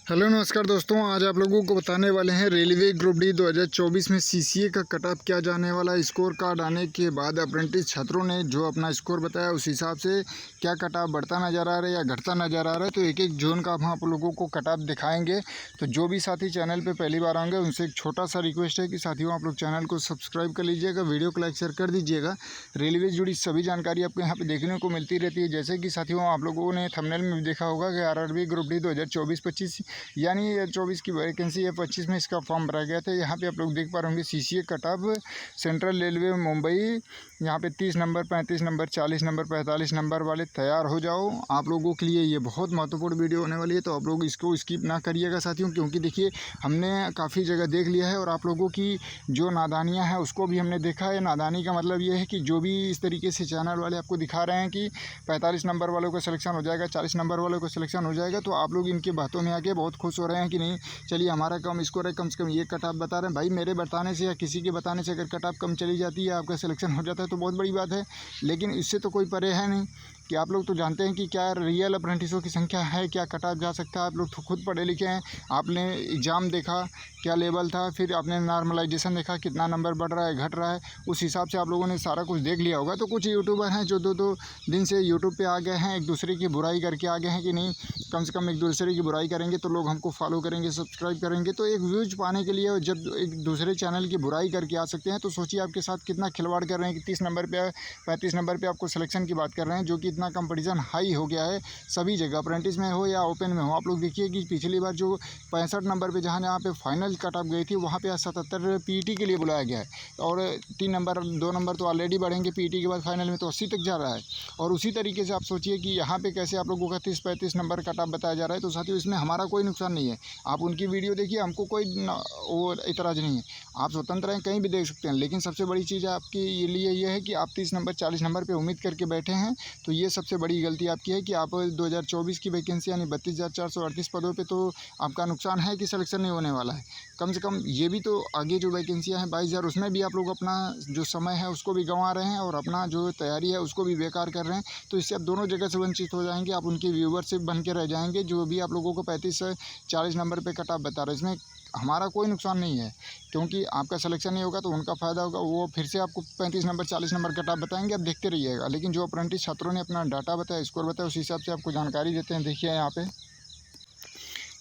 Hello नमस्कार दोस्तों, आज आप लोगों को बताने वाले हैं रेलवे ग्रुप डी 2024 में सीसीए का कट ऑफ क्या जाने वाला है। स्कोर कार्ड आने के बाद अप्रेंटिस छात्रों ने जो अपना स्कोर बताया उस हिसाब से क्या कट ऑफ बढ़ता नज़र आ रहा है या घटता नज़र आ रहा है। तो एक एक जोन का हम आप लोगों को कट ऑफ दिखाएंगे। तो जो भी साथी चैनल पर पहली बार आएंगे उनसे एक छोटा सा रिक्वेस्ट है कि साथियों आप लोग चैनल को सब्सक्राइब कर लीजिएगा, वीडियो को लाइक शेयर कर दीजिएगा। रेलवे से जुड़ी सभी जानकारी आपको यहाँ पर देखने को मिलती रहती है। जैसे कि साथियों आप लोगों ने थंबनेल में देखा होगा कि आरआरबी ग्रुप डी 2024-25 यानी 24 की वैकेंसी है, 25 में इसका फॉर्म भरा गया था। यहाँ पे आप लोग देख पा रहे होंगे CCA cut off central railway Mumbai, यहाँ पे 30 नंबर, 35 नंबर, 40 नंबर, 45 नंबर वाले तैयार हो जाओ। आप लोगों के लिए ये बहुत महत्वपूर्ण वीडियो होने वाली है, तो आप लोग इसको स्किप ना करिएगा साथियों, क्योंकि देखिए हमने काफ़ी जगह देख लिया है और आप लोगों की जो नादानियाँ हैं उसको भी हमने देखा है। नादानी का मतलब ये है कि जो भी इस तरीके से चैनल वाले आपको दिखा रहे हैं कि 45 नंबर वालों का सिलेक्शन हो जाएगा, 40 नंबर वालों का सिलेक्शन हो जाएगा, तो आप लोग इनकी बातों में आके बहुत खुश हो रहे हैं कि नहीं चलिए हमारा कम स्कोर है, कम से कम ये कट ऑफ बता रहे हैं। भाई मेरे बताने से या किसी के बताने से अगर कट ऑफ कम चली जाती है, आपका सिलेक्शन हो जाता है तो बहुत बड़ी बात है, लेकिन इससे तो कोई परे है नहीं कि आप लोग तो जानते हैं कि क्या रियल अप्रेंटिसों की संख्या है, क्या कट ऑफ जा सकता है। आप लोग तो खुद पढ़े लिखे हैं, आपने एग्ज़ाम देखा क्या लेवल था, फिर आपने नॉर्मलाइजेशन देखा कितना नंबर बढ़ रहा है घट रहा है, उस हिसाब से आप लोगों ने सारा कुछ देख लिया होगा। तो कुछ यूट्यूबर हैं जो दो दिन से यूट्यूब पे आ गए हैं, एक दूसरे की बुराई करके आ गए हैं कि नहीं कम से कम एक दूसरे की बुराई करेंगे तो लोग हमको फॉलो करेंगे, सब्सक्राइब करेंगे। तो एक व्यूज पाने के लिए जब एक दूसरे चैनल की बुराई करके आ सकते हैं, तो सोचिए आपके साथ कितना खिलवाड़ कर रहे हैं कि 30 नंबर पे 35 नंबर पे आपको सिलेक्शन की बात कर रहे हैं, जो कि इतना कंपटीशन हाई हो गया है सभी जगह, अप्रेंटिस में हो या ओपन में हो। आप लोग देखिए कि पिछली बार जो 65 नंबर पे जहाँ पे फाइनल कट ऑफ गई थी, वहाँ पे 77 पीटी के लिए बुलाया गया है, और 3 नंबर 2 नंबर तो ऑलरेडी बढ़ेंगे पीटी के बाद फाइनल में, तो 80 तक जा रहा है। और उसी तरीके से आप सोचिए कि यहाँ पे कैसे आप लोगों का 30-35 नंबर कट ऑफ बताया जा रहा है। तो साथियों इसमें हमारा कोई नुकसान नहीं है, आप उनकी वीडियो देखिए, हमको कोई वो इतराज़ नहीं है, आप स्वतंत्र हैं, कहीं भी देख सकते हैं। लेकिन सबसे बड़ी चीज़ आपके लिए ये है कि आप 30 नंबर 40 नंबर पे उम्मीद करके बैठे हैं, तो ये सबसे बड़ी गलती आपकी है कि आप 2024 की वैकेंसी यानी 32,438 पदों पे तो आपका नुकसान है कि सिलेक्शन नहीं होने वाला है। कम से कम ये भी तो आगे जो वैकेंसियाँ हैं 22,000, उसमें भी आप लोग अपना जो समय है उसको भी गंवा रहे हैं और अपना जो तैयारी है उसको भी बेकार कर रहे हैं। तो इससे आप दोनों जगह से वंचित हो जाएंगे, आप उनकी व्यूवरशिप बन के रह जाएंगे जो भी आप लोगों को 35 से 40 नंबर पे कट ऑफ बता रहे हैं। इसमें हमारा कोई नुकसान नहीं है, क्योंकि आपका सिलेक्शन नहीं होगा तो उनका फ़ायदा होगा, वो फिर से आपको 35 नंबर 40 नंबर कट ऑफ बताएंगे, आप देखते रहिएगा। लेकिन जो अप्रेंटिस छात्रों ने अपना डाटा बताया, स्कोर बताया, उस हिसाब से आपको जानकारी देते हैं। देखिए यहाँ पे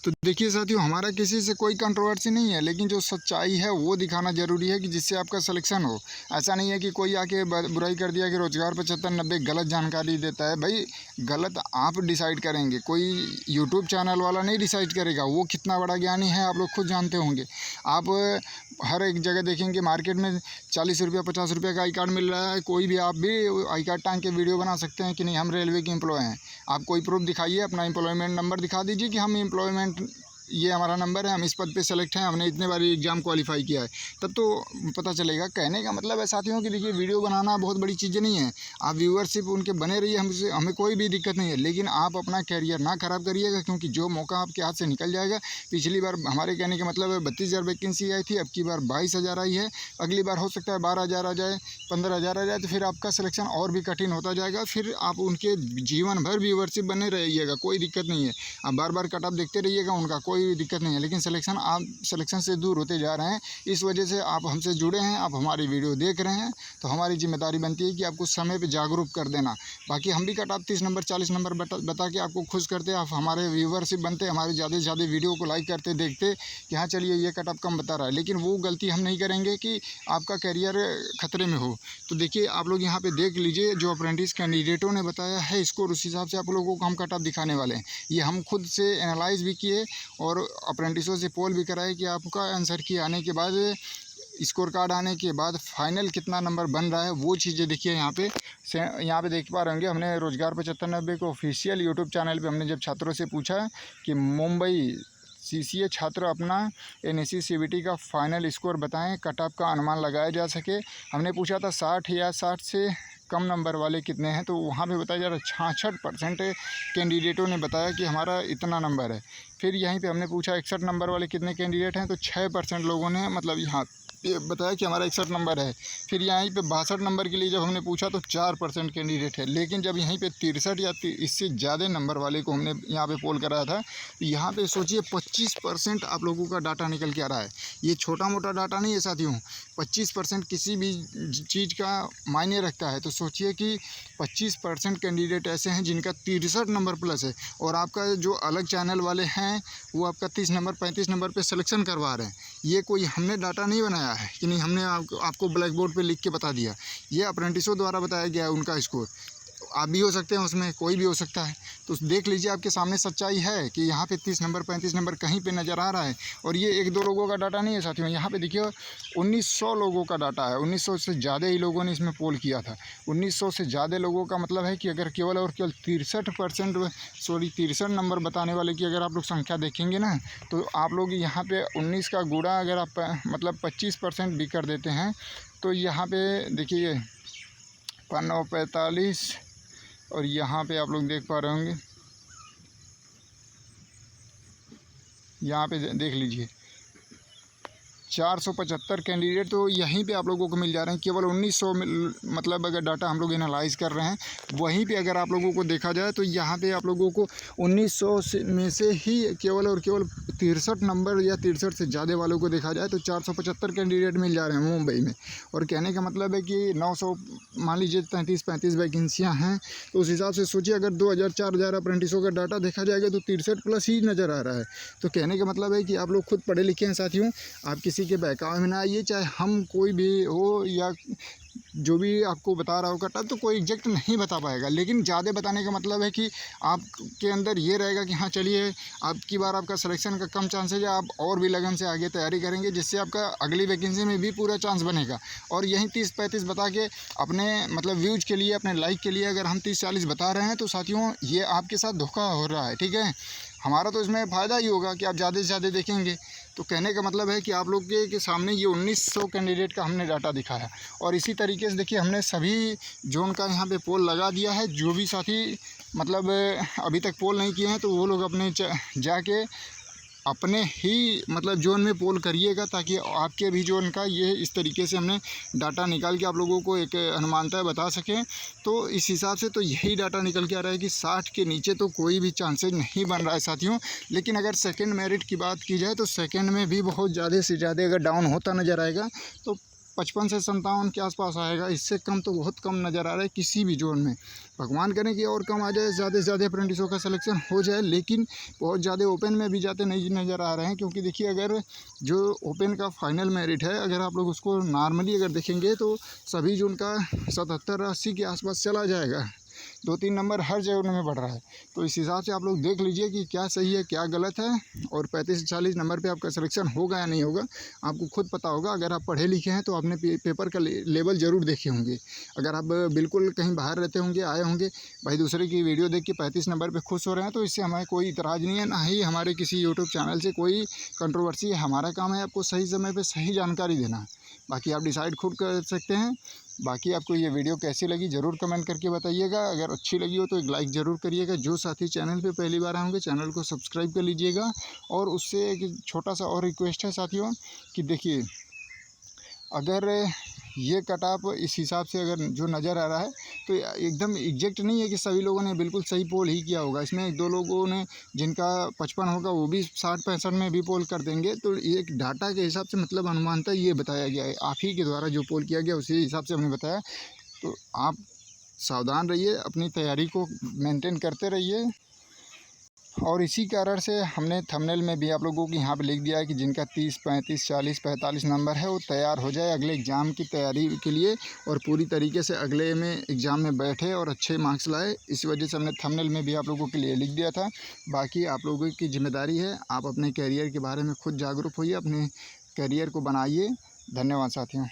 तो देखिए साथियों, हमारा किसी से कोई कंट्रोवर्सी नहीं है, लेकिन जो सच्चाई है वो दिखाना ज़रूरी है कि जिससे आपका सिलेक्शन हो। ऐसा नहीं है कि कोई आके बुराई कर दिया कि रोज़गार 75-90 गलत जानकारी देता है। भाई गलत आप डिसाइड करेंगे, कोई यूट्यूब चैनल वाला नहीं डिसाइड करेगा। वो कितना बड़ा ज्ञानी है आप लोग खुद जानते होंगे। आप हर एक जगह देखेंगे मार्केट में 40 रुपया 50 रुपये का आई कार्ड मिल रहा है, कोई भी आप भी आई कार्ड टांग के वीडियो बना सकते हैं कि नहीं हम रेलवे के एम्प्लॉय हैं। आप कोई प्रूफ दिखाइए, अपना एम्प्लॉयमेंट नंबर दिखा दीजिए कि हम एम्प्लॉयमेंट ये हमारा नंबर है, हम इस पद पे सेलेक्ट हैं, हमने इतने बार एग्ज़ाम क्वालिफाई किया है, तब तो पता चलेगा। कहने का मतलब है साथियों कि देखिए वीडियो बनाना बहुत बड़ी चीज़ें नहीं है, आप व्यूअरशिप उनके बने रहिए, हमसे हमें कोई भी दिक्कत नहीं है, लेकिन आप अपना कैरियर ना ख़राब करिएगा, क्योंकि जो मौका आपके हाथ से निकल जाएगा। पिछली बार हमारे कहने का मतलब है 32,000 वैकेंसी आई थी, अब की बार 22,000 आई है, अगली बार हो सकता है 12,000 आ जाए, 15,000 आ जाए, तो फिर आपका सिलेक्शन और भी कठिन होता जाएगा। फिर आप उनके जीवन भर व्यूअरशिप बने रहिएगा, कोई दिक्कत नहीं है। आप बार बार कट ऑफ देखते रहिएगा, उनका कोई दिक्कत नहीं है, लेकिन सिलेक्शन आप सिलेक्शन से दूर होते जा रहे हैं। इस वजह से आप हमसे जुड़े हैं, आप हमारी वीडियो देख रहे हैं, तो हमारी जिम्मेदारी बनती है कि आपको समय पे जागरूक कर देना। बाकी हम भी कट ऑफ 30 नंबर 40 नंबर बता के आपको खुश करते, आप हमारे व्यूअरशिप बनते, हमारे ज़्यादा से ज़्यादा वीडियो को लाइक करते, देखते कि हाँ चलिए ये कट ऑफ कम बता रहा है। लेकिन वो गलती हम नहीं करेंगे कि आपका करियर खतरे में हो। तो देखिए आप लोग यहाँ पर देख लीजिए, जो अप्रेंटिस कैंडिडेटों ने बताया है स्कोर, उस हिसाब से आप लोगों को हम कट ऑफ दिखाने वाले हैं। ये हम खुद से एनालाइज भी किए और अप्रेंटिसों से पोल भी कराए कि आपका आंसर की आने के बाद, स्कोर कार्ड आने के बाद फाइनल कितना नंबर बन रहा है, वो चीज़ें देखिए। यहाँ पे देख पा रहे होंगे, हमने रोज़गार 75-90 को ऑफिशियल यूट्यूब चैनल पे हमने जब छात्रों से पूछा कि मुंबई सीसीए छात्र अपना एनएससी सीबीटी का फाइनल स्कोर बताएं, कट ऑफ का अनुमान लगाया जा सके। हमने पूछा था 60 या 60 से कम नंबर वाले कितने हैं, तो वहाँ पे बताया जा रहा है 66% कैंडिडेटों ने बताया कि हमारा इतना नंबर है। फिर यहीं पे हमने पूछा 61 नंबर वाले कितने कैंडिडेट हैं, तो 6% लोगों ने मतलब यहाँ ये बताया कि हमारा 61 नंबर है। फिर यहीं पे 62 नंबर के लिए जब हमने पूछा तो 4% कैंडिडेट है। लेकिन जब यहीं पे 63 या इससे ज़्यादा नंबर वाले को हमने यहाँ पे पोल कराया था, तो यहाँ पे सोचिए 25% आप लोगों का डाटा निकल के आ रहा है। ये छोटा मोटा डाटा नहीं है साथियों, 25% किसी भी चीज़ का मायने रखता है। तो सोचिए कि 25% कैंडिडेट ऐसे हैं जिनका 63 नंबर प्लस है, और आपका जो अलग चैनल वाले हैं वो आपका 30 नंबर 35 नंबर पे सिलेक्शन करवा रहे हैं। ये कोई हमने डाटा नहीं बनाया है कि नहीं हमने आपको ब्लैक बोर्ड पे लिख के बता दिया, ये अप्रेंटिसों द्वारा बताया गया है उनका स्कोर। तो आप भी हो सकते हैं उसमें, कोई भी हो सकता है। तो देख लीजिए आपके सामने सच्चाई है कि यहाँ पे 30 नंबर 35 नंबर कहीं पे नज़र आ रहा है। और ये 1-2 लोगों का डाटा नहीं है साथियों, यहाँ पे देखिए 1900 लोगों का डाटा है। 1900 से ज़्यादा ही लोगों ने इसमें पोल किया था। 1900 से ज़्यादा लोगों का मतलब है कि अगर केवल और केवल 63 नंबर बताने वाले की अगर आप लोग संख्या देखेंगे ना, तो आप लोग यहाँ पे 19 का गुणा अगर आप मतलब 25% भी कर देते हैं, तो यहाँ पे देखिए 945, और यहाँ पे आप लोग देख पा रहे होंगे, यहाँ पे देख लीजिए 475 कैंडिडेट तो यहीं पे आप लोगों को मिल जा रहे हैं। केवल 1900 मतलब अगर डाटा हम लोग एनालाइज़ कर रहे हैं, वहीं पे अगर आप लोगों को देखा जाए तो यहाँ पे आप लोगों को 1900 में से ही केवल और केवल 63 नंबर या 63 से ज़्यादा वालों को देखा जाए तो 475 कैंडिडेट मिल जा रहे हैं मुंबई में। और कहने का मतलब है कि 900 मान लीजिए 33-35 वैकेंसियाँ हैं, तो उस हिसाब से सोचिए अगर 2000-4000 अप्रेंटिसों का डाटा देखा जाएगा तो 63 प्लस ही नज़र आ रहा है। तो कहने का मतलब है कि आप लोग खुद पढ़े लिखे हैं साथियों, आप किसी के बहकावे में ना आइए। चाहे हम कोई भी हो या जो भी आपको बता रहा हो कटा, तो कोई एग्जैक्ट नहीं बता पाएगा, लेकिन ज़्यादा बताने का मतलब है कि आपके अंदर ये रहेगा कि हाँ चलिए अब की बार आपका सिलेक्शन का कम चांसेज है, आप और भी लगन से आगे तैयारी करेंगे, जिससे आपका अगली वैकेंसी में भी पूरा चांस बनेगा। और यहीं 30-35 बता के अपने मतलब व्यूज़ के लिए, अपने लाइक के लिए अगर हम 30-40 बता रहे हैं, तो साथियों ये आपके साथ धोखा हो रहा है, ठीक है। हमारा तो इसमें फ़ायदा ही होगा कि आप ज़्यादा से ज़्यादा देखेंगे। तो कहने का मतलब है कि आप लोग के सामने ये 1900 कैंडिडेट का हमने डाटा दिखाया, और इसी तरीके से देखिए हमने सभी जोन का यहाँ पे पोल लगा दिया है। जो भी साथी मतलब अभी तक पोल नहीं किए हैं, तो वो लोग अपने जाके अपने ही मतलब जोन में पोल करिएगा, ताकि आपके भी जोन का ये इस तरीके से हमने डाटा निकाल के आप लोगों को एक अनुमानता बता सकें। तो इस हिसाब से तो यही डाटा निकल के आ रहा है कि 60 के नीचे तो कोई भी चांसेस नहीं बन रहा है साथियों। लेकिन अगर सेकंड मेरिट की बात की जाए तो सेकंड में भी बहुत ज़्यादा से ज़्यादा अगर डाउन होता नज़र आएगा तो 55 से 57 के आसपास आएगा। इससे कम तो बहुत कम नज़र आ रहा है किसी भी जोन में। भगवान करें कि और कम आ जाए, ज़्यादा से ज़्यादा अप्रेंटिसों का सिलेक्शन हो जाए, लेकिन बहुत ज़्यादा ओपन में भी जाते नहीं नज़र आ रहे हैं। क्योंकि देखिए अगर जो ओपन का फाइनल मेरिट है, अगर आप लोग उसको नॉर्मली अगर देखेंगे तो सभी जोन का 77-80 के आसपास चला जाएगा। 2-3 नंबर हर जगह में बढ़ रहा है। तो इस हिसाब से आप लोग देख लीजिए कि क्या सही है क्या गलत है, और 35 से 40 नंबर पे आपका सिलेक्शन होगा या नहीं होगा आपको खुद पता होगा। अगर आप पढ़े लिखे हैं तो आपने पेपर का लेवल ज़रूर देखे होंगे। अगर आप बिल्कुल कहीं बाहर रहते होंगे, आए होंगे, भाई दूसरे की वीडियो देख के 35 नंबर पर खुश हो रहे हैं, तो इससे हमें कोई इतराज़ नहीं है, ना ही हमारे किसी यूट्यूब चैनल से कोई कंट्रोवर्सी है। हमारा काम है आपको सही समय पर सही जानकारी देना। बाकी आप डिसाइड खुद कर सकते हैं। बाकी आपको ये वीडियो कैसी लगी ज़रूर कमेंट करके बताइएगा। अगर अच्छी लगी हो तो एक लाइक ज़रूर करिएगा। जो साथी चैनल पे पहली बार आए होंगे चैनल को सब्सक्राइब कर लीजिएगा। और उससे एक छोटा सा और रिक्वेस्ट है साथियों कि देखिए अगर ये कट ऑफ इस हिसाब से अगर जो नज़र आ रहा है तो एकदम एग्जैक्ट नहीं है कि सभी लोगों ने बिल्कुल सही पोल ही किया होगा। इसमें 1-2 लोगों ने जिनका 55 होगा वो भी 60-65 में भी पोल कर देंगे। तो एक डाटा के हिसाब से मतलब अनुमानता ये बताया गया है, आप ही के द्वारा जो पोल किया गया उसी हिसाब से हमने बताया। तो आप सावधान रहिए, अपनी तैयारी को मेंटेन करते रहिए। और इसी कारण से हमने थंबनेल में भी आप लोगों को यहाँ पे लिख दिया है कि जिनका 30, 35, 40, 45 नंबर है वो तैयार हो जाए अगले एग्ज़ाम की तैयारी के लिए, और पूरी तरीके से अगले में एग्ज़ाम में बैठे और अच्छे मार्क्स लाए। इस वजह से हमने थंबनेल में भी आप लोगों के लिए लिख दिया था। बाकी आप लोगों की जिम्मेदारी है, आप अपने कैरियर के बारे में खुद जागरूक होइए, अपने कैरियर को बनाइए। धन्यवाद साथियों।